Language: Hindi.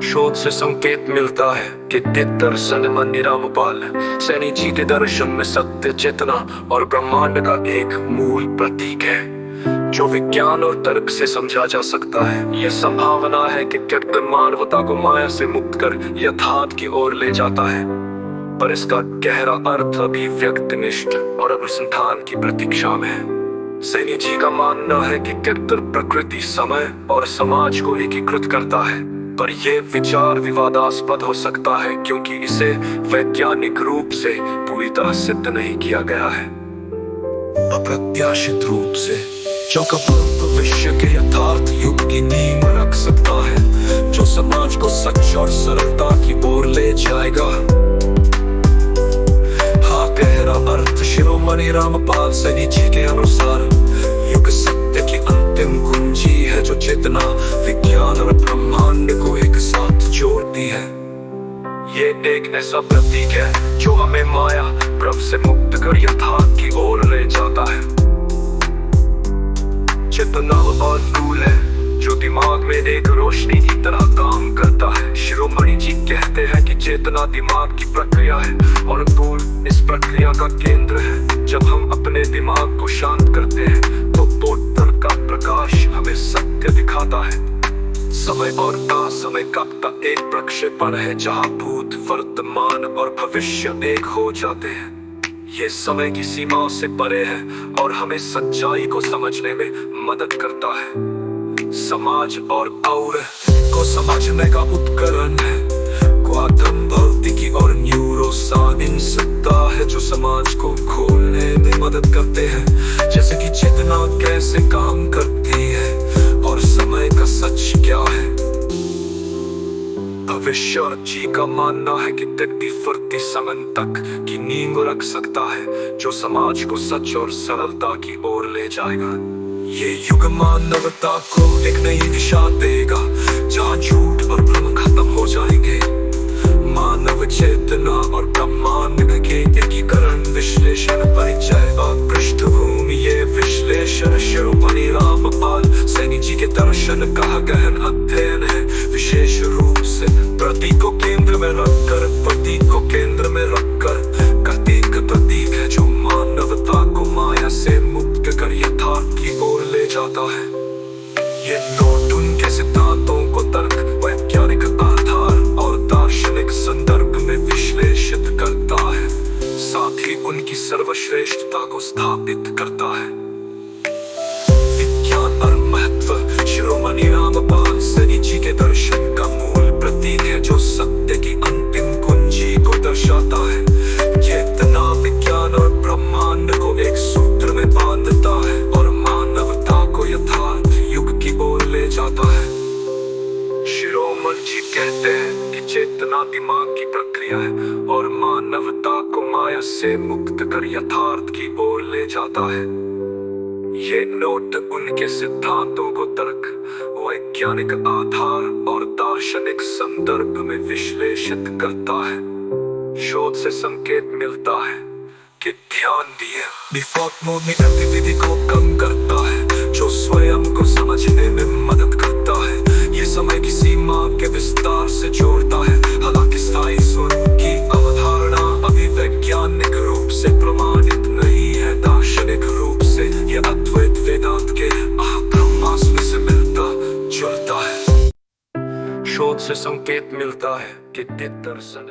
शोध से संकेत मिलता है कि दर्शन मन रामपाल सैनी जी के दर्शन में सत्य चेतना और ब्रह्मांड का एक मूल प्रतीक है जो विज्ञान और तर्क से समझा जा सकता है। यह संभावना है कि कृत्य मानवता को माया से मुक्त कर यथार्थ की ओर ले जाता है, पर इसका गहरा अर्थ अभी व्यक्तिनिष्ठ और अनुसंधान की प्रतीक्षा में है। सैनी जी का मानना है कि कृत्य प्रकृति, समय और समाज को एकीकृत करता है, पर यह विचार विवादास्पद हो सकता है क्योंकि इसे वैज्ञानिक रूप से पूरी तरह सिद्ध नहीं किया गया है। अप्रत्याशित रूप से जो भविष्य के यथार्थ युग की नींव रख सकता है, जो समाज को सच और सरलता की ओर ले जाएगा। हाँ, गहरा अर्थ शिरोमणि रामपाल सैनी जी के अनुसार युग सत्य की अंतिम कुंजी है जो चेतना, विज्ञान और ब्रह्मांड को एक साथ जोड़ती है। ये एक ऐसा प्रतीक है जो हमें माया भ्रम से मुक्त कर यथार्थ की ओर ले जाता है। चेतना और नूर है जो दिमाग में एक रोशनी की तरह काम करता है। शिरोमणि जी कहते हैं कि चेतना दिमाग की प्रक्रिया है और नूर इस प्रक्रिया का केंद्र है। जब हम अपने दिमाग को शांत करते हैं तो बोधन का प्रकाश हमें सत्य दिखाता है। समय और असमय का एक प्रक्षेपण है जहाँ भूत, वर्तमान और भविष्य एक हो जाते हैं। ये समय की सीमाओं से परे है और हमें सच्चाई को समझने में मदद करता है। समाज और को समझने का उपकरण है। क्वांटम भौतिकी और न्यूरोसाइंस है जो समाज को खोलने में मदद करते हैं, जैसे कि चेतना कैसे काम करती है और समय का सच क्या है। भविष्य जी का मानना है कि व्यक्ति फुर्ती समय तक की नींव रख सकता है जो समाज को सच और सरलता की ओर ले जाएगा। ये युग मानवता को एक नई दिशा देगा जहाँ झूठ और भ्रम खत्म हो जाएंगे। मानव चेतना और ब्रह्मांड के एकीकरण, विश्लेषण, परिचय और पृष्ठभूमि। ये विश्लेषण शिरोमणि रामपाल सैनी जी के दर्शन का गहन अध्ययन है, विशेष रूप से प्रतीक को केंद्र में रखकर। प्रतीक को केंद्र में रखकर प्रतीक प्रतीक है जो मानवता को माया से मुक्त कर यथार्थ की ओर ले जाता है। ये नोट उनके सिद्धांतों को तर्क, वैज्ञानिक आधार और दार्शनिक संदर्भ में विश्लेषित करता है, साथ ही उनकी सर्वश्रेष्ठता को स्थापित करता है। विज्ञान और महत्व शिरोमणि रामपाल सैनी जी के दर्शन का मूल प्रतीक है जो सत्य की अंतिम कुंजी को दर्शाता है। चेतना, विज्ञान और ब्रह्मांड को एक सूत्र में बांधता है और मानवता को यथार्थ युग की ओर ले जाता है। शिरोमणि जी कहते हैं कि चेतना दिमाग की प्रक्रिया है और मानवता को माया से मुक्त कर यथार्थ की ओर ले जाता है। ये नोट उनके सिद्धांतों को तर्क, वैज्ञानिक आधार और दार्शनिक संदर्भ में विश्लेषित करता है। शोध से संकेत मिलता है कि ध्यान दिए डिफॉल्ट मोड में गतिविधि को कम करता है जो स्वयं को समझने में मदद करता है। ये समय की सीमा के विस्तार से जोड़ता है। हालांकि स्थायी सुन की अवधारणा अभी वैज्ञानिक रूप से प्रमाणित नहीं है, दार्शनिक रूप से यह अद्वैत वेदांत के ब्रह्मास्त्र से मिलता जुलता है। शोध से संकेत मिलता है कि दर्शन